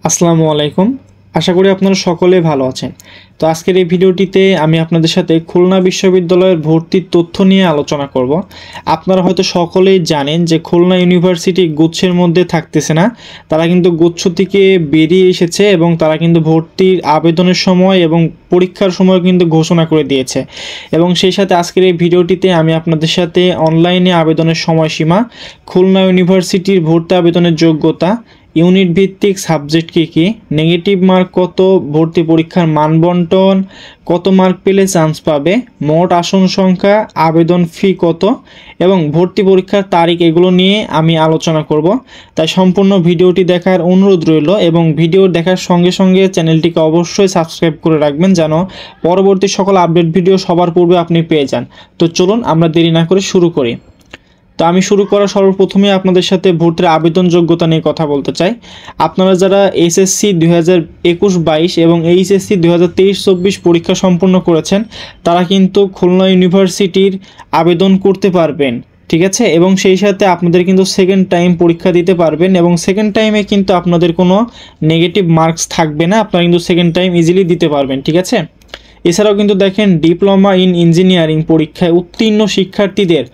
আসসালামু আলাইকুম। আশা করি আপনারা সকলে ভালো আছেন। তো আজকের এই ভিডিওটিতে আমি আপনাদের সাথে খুলনা বিশ্ববিদ্যালয়ের ভর্তির তথ্য নিয়ে আলোচনা করব। আপনারা হয়তো সকলেই জানেন যে খুলনা ইউনিভার্সিটি গুচ্ছের মধ্যে থাকতেছে না। তারা কিন্তু গুচ্ছ থেকে বেরিয়ে এসেছে এবং তারা কিন্তু ভর্তির আবেদনের সময় এবং পরীক্ষার সময় কিন্তু ঘোষণা করে দিয়েছে। এবং সেই সাথে আজকের এই ভিডিওটিতে আমি আপনাদের সাথে অনলাইনে আবেদনের সময়সীমা, খুলনা ইউনিভার্সিটির ভর্তি আবেদনের যোগ্যতা, ইউনিট ভিত্তিক সাবজেক্ট কী, নেগেটিভ মার্ক কত, ভর্তি পরীক্ষার মান বন্টন, কত মার্ক পেলে চান্স পাবে, মোট আসন সংখ্যা, আবেদন ফি কত এবং ভর্তি পরীক্ষার তারিখ, এগুলো নিয়ে আমি আলোচনা করব। তাই সম্পূর্ণ ভিডিওটি দেখার অনুরোধ রইল এবং ভিডিও দেখার সঙ্গে সঙ্গে চ্যানেলটিকে অবশ্যই সাবস্ক্রাইব করে রাখবেন যেন পরবর্তী সকল আপডেট ভিডিও সবার পূর্বে আপনি পেয়ে যান। তো চলুন আমরা দেরি না করে শুরু করি। তো আমি শুরু করার সর্বপ্রথমে আপনাদের সাথে ভর্তির আবেদন যোগ্যতা নিয়ে কথা বলতে চাই। আপনারা যারা এসএসসি 2021-22 এবং এইচএসসি 2023-24 পরীক্ষা সম্পন্ন করেছেন তারা কিন্তু খুলনা ইউনিভার্সিটির আবেদন করতে পারবেন, ঠিক আছে। এবং সেই সাথে আপনাদের কিন্তু সেকেন্ড টাইম পরীক্ষা দিতে পারবেন এবং সেকেন্ড টাইমে কিন্তু আপনাদের কোনো নেগেটিভ মার্কস থাকবে না, আপনারা কিন্তু সেকেন্ড টাইম ইজিলি দিতে পারবেন, ঠিক আছে। এছাড়াও কিন্তু দেখেন ডিপ্লোমা ইন ইঞ্জিনিয়ারিং পরীক্ষায় উত্তীর্ণ শিক্ষার্থীদের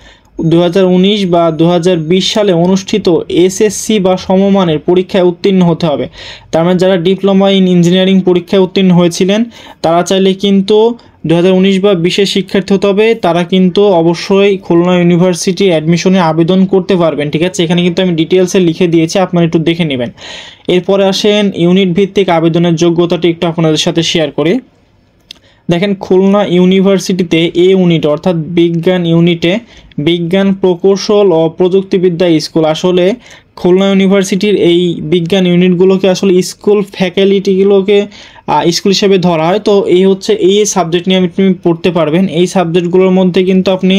2019 বা 2020 সালে অনুষ্ঠিত এসএসসি বা সমমানের পরীক্ষায় উত্তীর্ণ হতে হবে। তার মানে যারা ডিপ্লোমা ইন ইঞ্জিনিয়ারিং পরীক্ষায় উত্তীর্ণ হয়েছিলেন তারা চাইলে কিন্তু 2019 বা 20-এর শিক্ষার্থী হতে হবে, তারা কিন্তু অবশ্যই খুলনা ইউনিভার্সিটি অ্যাডমিশনে আবেদন করতে পারবেন, ঠিক আছে। এখানে কিন্তু আমি ডিটেলসে লিখে দিয়েছি, আপনারা একটু দেখে নেবেন। এরপরে আসেন ইউনিট ভিত্তিক আবেদনের যোগ্যতাটি একটু আপনাদের সাথে শেয়ার করি। দেখেন খুলনা ইউনিভার্সিটিতে এ ইউনিট অর্থাৎ বিজ্ঞান ইউনিটে বিজ্ঞান প্রকৌশল ও প্রযুক্তিবিদ্যা স্কুল, আসলে খুলনা ইউনিভার্সিটির এই বিজ্ঞান ইউনিটগুলোকে আসলে স্কুল ফ্যাকাল্টিগুলোকে স্কুল হিসেবে ধরা হয়। তো এই হচ্ছে এই সাবজেক্ট নিয়ে আপনি পড়তে পারবেন। এই সাবজেক্টগুলোর মধ্যে কিন্তু আপনি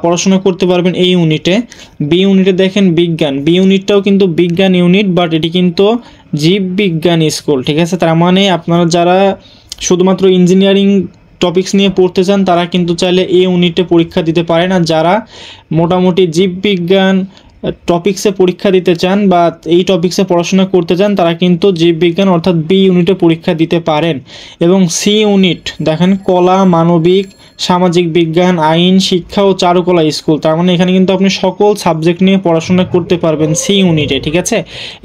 পড়াশোনা করতে পারবেন এই ইউনিটে। বি ইউনিটে দেখেন বিজ্ঞান, বি ইউনিটটাও কিন্তু বিজ্ঞান ইউনিট, বাট এটি কিন্তু জীববিজ্ঞান স্কুল, ঠিক আছে। তার মানে আপনারা যারা শুধুমাত্র ইঞ্জিনিয়ারিং টপিকস নিয়ে পড়তে চান তারা কিন্তু চাইলে এই ইউনিটে পরীক্ষা দিতে পারেন, আর যারা মোটামুটি জীববিজ্ঞান টপিক্সে পরীক্ষা দিতে চান বা এই টপিক্সে পড়াশোনা করতে চান তারা কিন্তু জীববিজ্ঞান অর্থাৎ বি ইউনিটে পরীক্ষা দিতে পারেন। এবং সি ইউনিট দেখেন কলা, মানবিক, সামাজিক বিজ্ঞান, আইন, শিক্ষা ও চারুকলা স্কুল, তার মানে এখানে কিন্তু আপনি সকল সাবজেক্ট নিয়ে পড়াশোনা করতে পারবেন সি ইউনিটে, ঠিক আছে।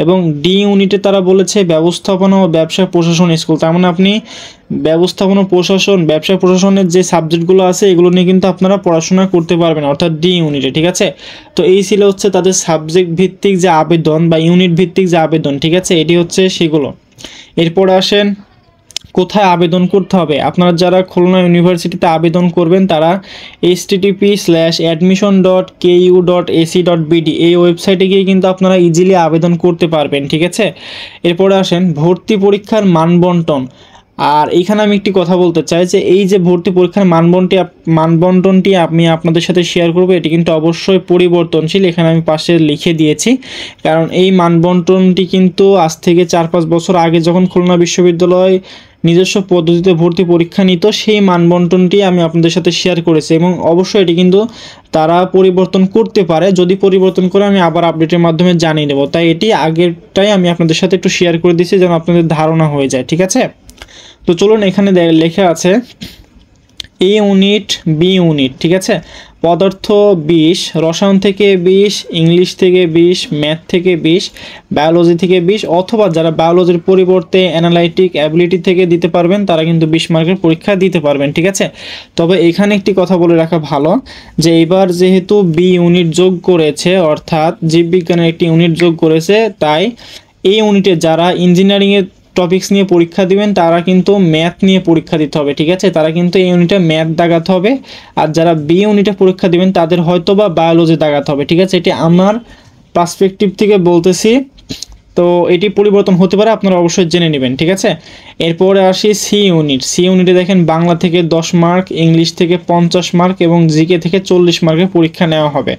এবং ডি ইউনিটে তারা বলেছে ব্যবস্থাপনা ও ব্যবসা প্রশাসন স্কুল, তার মানে আপনি ব্যবস্থাপনা প্রশাসন, ব্যবসা প্রশাসনের যে সাবজেক্টগুলো আছে এগুলো নিয়ে কিন্তু আপনারা পড়াশোনা করতে পারবেন অর্থাৎ ডি ইউনিটে, ঠিক আছে। তো এই ছিল হচ্ছে তাদের সাবজেক্ট ভিত্তিক যে আবেদন বা ইউনিট ভিত্তিক যে আবেদন, ঠিক আছে। এটি হচ্ছে সেগুলো। এরপরে আসেন কোথায় আবেদন করতে হবে। আপনারা যারা খুলনা ইউনিভার্সিটিতে আবেদন করবেন তারা http:/admission.ku.ac.bd এই ওয়েবসাইটে গিয়ে কিন্তু আপনারা ইজিলি আবেদন করতে পারবেন, ঠিক আছে। এরপরে আসেন ভর্তি পরীক্ষার মানবন্টন। আর এইখানে আমি একটি কথা বলতে চাই যে এই যে ভর্তি পরীক্ষার মানবন্টনটি আমি আপনাদের সাথে শেয়ার করব, এটি কিন্তু অবশ্যই পরিবর্তনশীল, এখানে আমি পাশে লিখে দিয়েছি। কারণ এই মানবন্টনটি কিন্তু আজ থেকে 4-5 বছর আগে যখন খুলনা বিশ্ববিদ্যালয় নিজস্ব পদ্ধতিতে ভর্তি পরীক্ষা নিত সেই মানবন্টনটি আমি আপনাদের সাথে শেয়ার করেছি এবং অবশ্যই এটি কিন্তু তারা পরিবর্তন করতে পারে, যদি পরিবর্তন করে আমি আবার আপডেটের মাধ্যমে জানিয়ে দেবো। তাই এটি আগেরটাই আমি আপনাদের সাথে একটু শেয়ার করে দিচ্ছি যেন আপনাদের ধারণা হয়ে যায়, ঠিক আছে। তো চলুন, এখানে লেখা আছে এ ইউনিট, বি ইউনিট, ঠিক আছে। পদার্থ 20, রসায়ন থেকে 20, ইংলিশ থেকে 20, ম্যাথ থেকে 20, বায়োলজি থেকে 20, অথবা যারা বায়োলজির পরিবর্তে অ্যানালাইটিক অ্যাবিলিটি থেকে দিতে পারবেন তারা কিন্তু 20 মার্কের পরীক্ষা দিতে পারবেন, ঠিক আছে। তবে এখানে একটি কথা বলে রাখা ভালো যে এবার যেহেতু বি ইউনিট যোগ করেছে অর্থাৎ জীববিজ্ঞানের একটি ইউনিট যোগ করেছে, তাই এই ইউনিটে যারা ইঞ্জিনিয়ারিংয়ের টপিক্স নিয়ে পরীক্ষা দিবেন তারা কিন্তু ম্যাথ নিয়ে পরীক্ষা দিতে হবে, ঠিক আছে। তারা কিন্তু এই ইউনিটে ম্যাথ দাগাতে হবে, আর যারা বি ইউনিটে পরীক্ষা দিবেন তাদের হয়তো বা বায়োলজি দাগাতে হবে, ঠিক আছে। এটি আমার পার্সপেক্টিভ থেকে বলতেছি, তো এটি পরিবর্তন হতে পারে, আপনারা অবশ্যই জেনে নেবেন, ঠিক আছে। এরপরে আসি সি ইউনিট। সি ইউনিটে দেখেন বাংলা থেকে 10 মার্ক, ইংলিশ থেকে 50 মার্ক এবং জিকে থেকে 40 মার্কের পরীক্ষা নেওয়া হবে।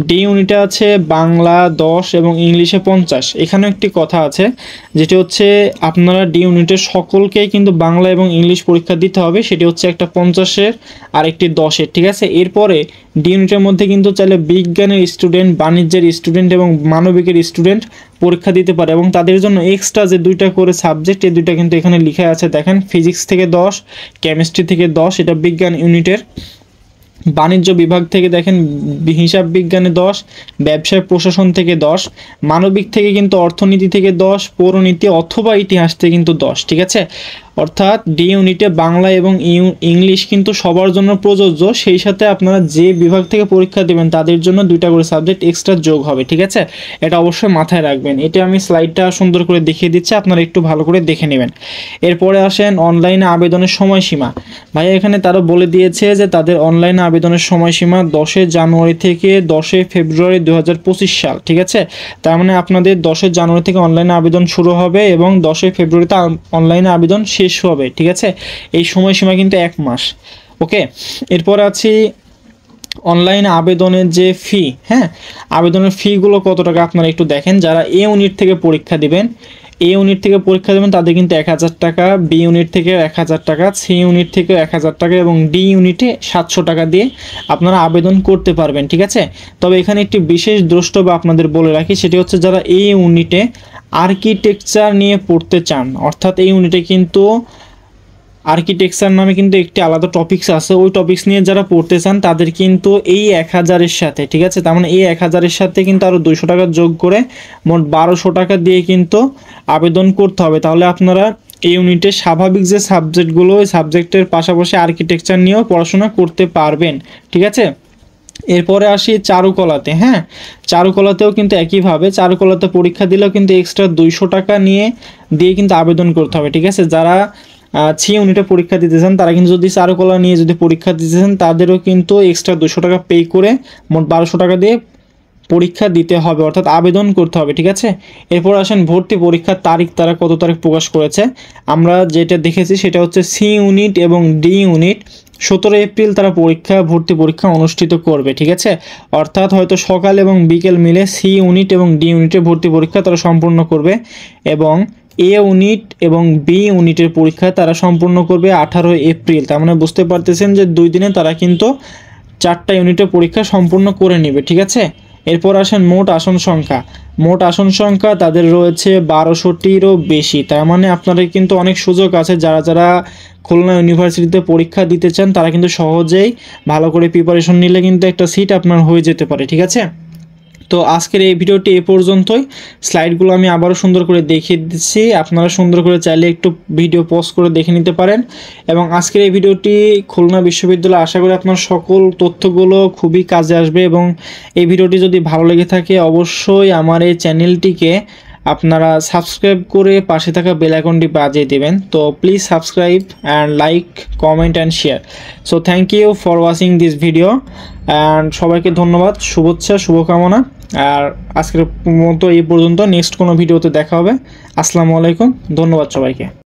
ডি ইউনিটে আছে বাংলা 10 এবং ইংলিশে 50। এখানেও একটি কথা আছে যেটি হচ্ছে আপনারা ডি ইউনিটের সকলকেই কিন্তু বাংলা এবং ইংলিশ পরীক্ষা দিতে হবে, সেটি হচ্ছে একটা 50-এর আর একটি 10-এর, ঠিক আছে। এরপরে ডি ইউনিটের মধ্যে কিন্তু চাইলে বিজ্ঞানের স্টুডেন্ট, বাণিজ্যের স্টুডেন্ট এবং মানবিকের স্টুডেন্ট পরীক্ষা দিতে পারে এবং তাদের জন্য এক্সট্রা যে 2টা করে সাবজেক্ট, এই 2টা কিন্তু এখানে লেখা আছে দেখেন, ফিজিক্স থেকে 10, কেমিস্ট্রি থেকে 10, এটা বিজ্ঞান ইউনিটের। বাণিজ্য বিভাগ থেকে দেখেন হিসাব বিজ্ঞানে 10, ব্যবসায় প্রশাসন থেকে 10, মানবিক থেকে কিন্তু অর্থনীতি থেকে 10, পৌরনীতি অথবা ইতিহাস থেকে কিন্তু 10, ঠিক আছে। অর্থাৎ ডি ইউনিটে বাংলা এবং ইংলিশ কিন্তু সবার জন্য প্রযোজ্য, সেই সাথে আপনারা যে বিভাগ থেকে পরীক্ষা দেবেন তাদের জন্য 2টা করে সাবজেক্ট এক্সট্রা যোগ হবে, ঠিক আছে। এটা অবশ্যই মাথায় রাখবেন। এটা আমি স্লাইডটা সুন্দর করে দেখিয়ে দিচ্ছি, আপনারা একটু ভালো করে দেখে নেবেন। এরপরে আসেন অনলাইনে আবেদনের সময়সীমা। ভাইয়া এখানে তারা বলে দিয়েছে যে তাদের অনলাইনে আবেদনের সময়সীমা 10 জানুয়ারি থেকে 10 ফেব্রুয়ারি 2025 সাল, ঠিক আছে। তার মানে আপনাদের 10 জানুয়ারি থেকে অনলাইনে আবেদন শুরু হবে এবং 10 ফেব্রুয়ারিতে অনলাইনে আবেদন শেষ হবে, ঠিক আছে। এই সময়সীমা কিন্তু 1 মাস। ওকে, এরপর আছি অনলাইনে আবেদনের যে ফি, হ্যাঁ, আবেদনের ফিগুলো কত টাকা আপনারা একটু দেখেন। যারা এ ইউনিট থেকে পরীক্ষা দিবেন, এ ইউনিট থেকে পরীক্ষা দেবেন তাদের কিন্তু 1000 টাকা, বি ইউনিট থেকে 1000 টাকা, সি ইউনিট থেকে 1000 টাকা এবং ডি ইউনিটে 700 টাকা দিয়ে আপনারা আবেদন করতে পারবেন, ঠিক আছে। তবে এখানে একটি বিশেষ দ্রষ্টব্য আপনাদের বলে রাখি, সেটি হচ্ছে যারা এই ইউনিটে আর্কিটেকচার নিয়ে পড়তে চান, অর্থাৎ এই ইউনিটে কিন্তু আর্কিটেকচার নামে কিন্তু একটি আলাদা টপিকস আছে, ওই টপিকস নিয়ে যারা পড়তে চান তাদের কিন্তু এই 1000-এর সাথে, ঠিক আছে, তার মানে এই 1000-এর সাথে কিন্তু আরও 200 টাকা যোগ করে মোট 1200 টাকা দিয়ে কিন্তু আবেদন করতে হবে। তাহলে আপনারা এই ইউনিটের স্বাভাবিক যে সাবজেক্টগুলো, ওই সাবজেক্টের পাশাপাশি আর্কিটেকচার নিয়েও পড়াশোনা করতে পারবেন, ঠিক আছে। এরপরে আসি চারুকলাতে। হ্যাঁ, চারুকলাতেও কিন্তু একইভাবে, চারুকলাতে পরীক্ষা দিলেও কিন্তু এক্সট্রা 200 টাকা দিয়ে কিন্তু আবেদন করতে হবে, ঠিক আছে। যারা সি ইউনিটে পরীক্ষা দিতে চান তারা কিন্তু যদি চারুকলা নিয়ে যদি পরীক্ষা দিতে চান তাদেরও কিন্তু এক্সট্রা 200 টাকা পে করে মোট 1200 টাকা দিয়ে পরীক্ষা দিতে হবে, অর্থাৎ আবেদন করতে হবে, ঠিক আছে। এরপর আসেন ভর্তি পরীক্ষার তারিখ, তারা কত তারিখ প্রকাশ করেছে। আমরা যেটা দেখেছি সেটা হচ্ছে সি ইউনিট এবং ডি ইউনিট 17 এপ্রিল তারা ভর্তি পরীক্ষা অনুষ্ঠিত করবে, ঠিক আছে। অর্থাৎ হয়তো সকাল এবং বিকেল মিলে সি ইউনিট এবং ডি ইউনিটের ভর্তি পরীক্ষা তারা সম্পূর্ণ করবে এবং এ ইউনিট এবং বি ইউনিটের পরীক্ষা তারা সম্পূর্ণ করবে 18 এপ্রিল। তার মানে বুঝতে পারতেছেন যে 2 দিনে তারা কিন্তু 4টা ইউনিটের পরীক্ষা সম্পূর্ণ করে নেবে, ঠিক আছে। এরপর আসেন মোট আসন সংখ্যা। মোট আসন সংখ্যা তাদের রয়েছে 1200-টিরও বেশি। তার মানে আপনাদের কিন্তু অনেক সুযোগ আছে, যারা খুলনা ইউনিভার্সিটিতে পরীক্ষা দিতে চান তারা কিন্তু সহজেই ভালো করে প্রিপারেশন নিলে কিন্তু একটা সিট আপনার হয়ে যেতে পারে, ঠিক আছে। তো আজকের এই ভিডিওটি এ পর্যন্তই। স্লাইডগুলো আমি আবারও সুন্দর করে দেখিয়ে দিচ্ছি, আপনারা সুন্দর করে চাইলে একটু ভিডিও পজ করে দেখে নিতে পারেন। এবং আজকের এই ভিডিওটি খুলনা বিশ্ববিদ্যালয়, আশা করি আপনার সকল তথ্যগুলো খুবই কাজে আসবে এবং এই ভিডিওটি যদি ভালো লেগে থাকে অবশ্যই আমার এই চ্যানেলটিকে আপনারা সাবস্ক্রাইব করে পাশে থাকা বেল আইকনটি বাজিয়ে দেবেন। তো please subscribe and like, comment and share. So thank you for watching this video and সবাইকে ধন্যবাদ, শুভেচ্ছা, শুভকামনা। আর আজকের মতো এই পর্যন্ত, নেক্সট কোনো ভিডিওতে দেখা হবে। আসসালামু আলাইকুম, ধন্যবাদ সবাইকে।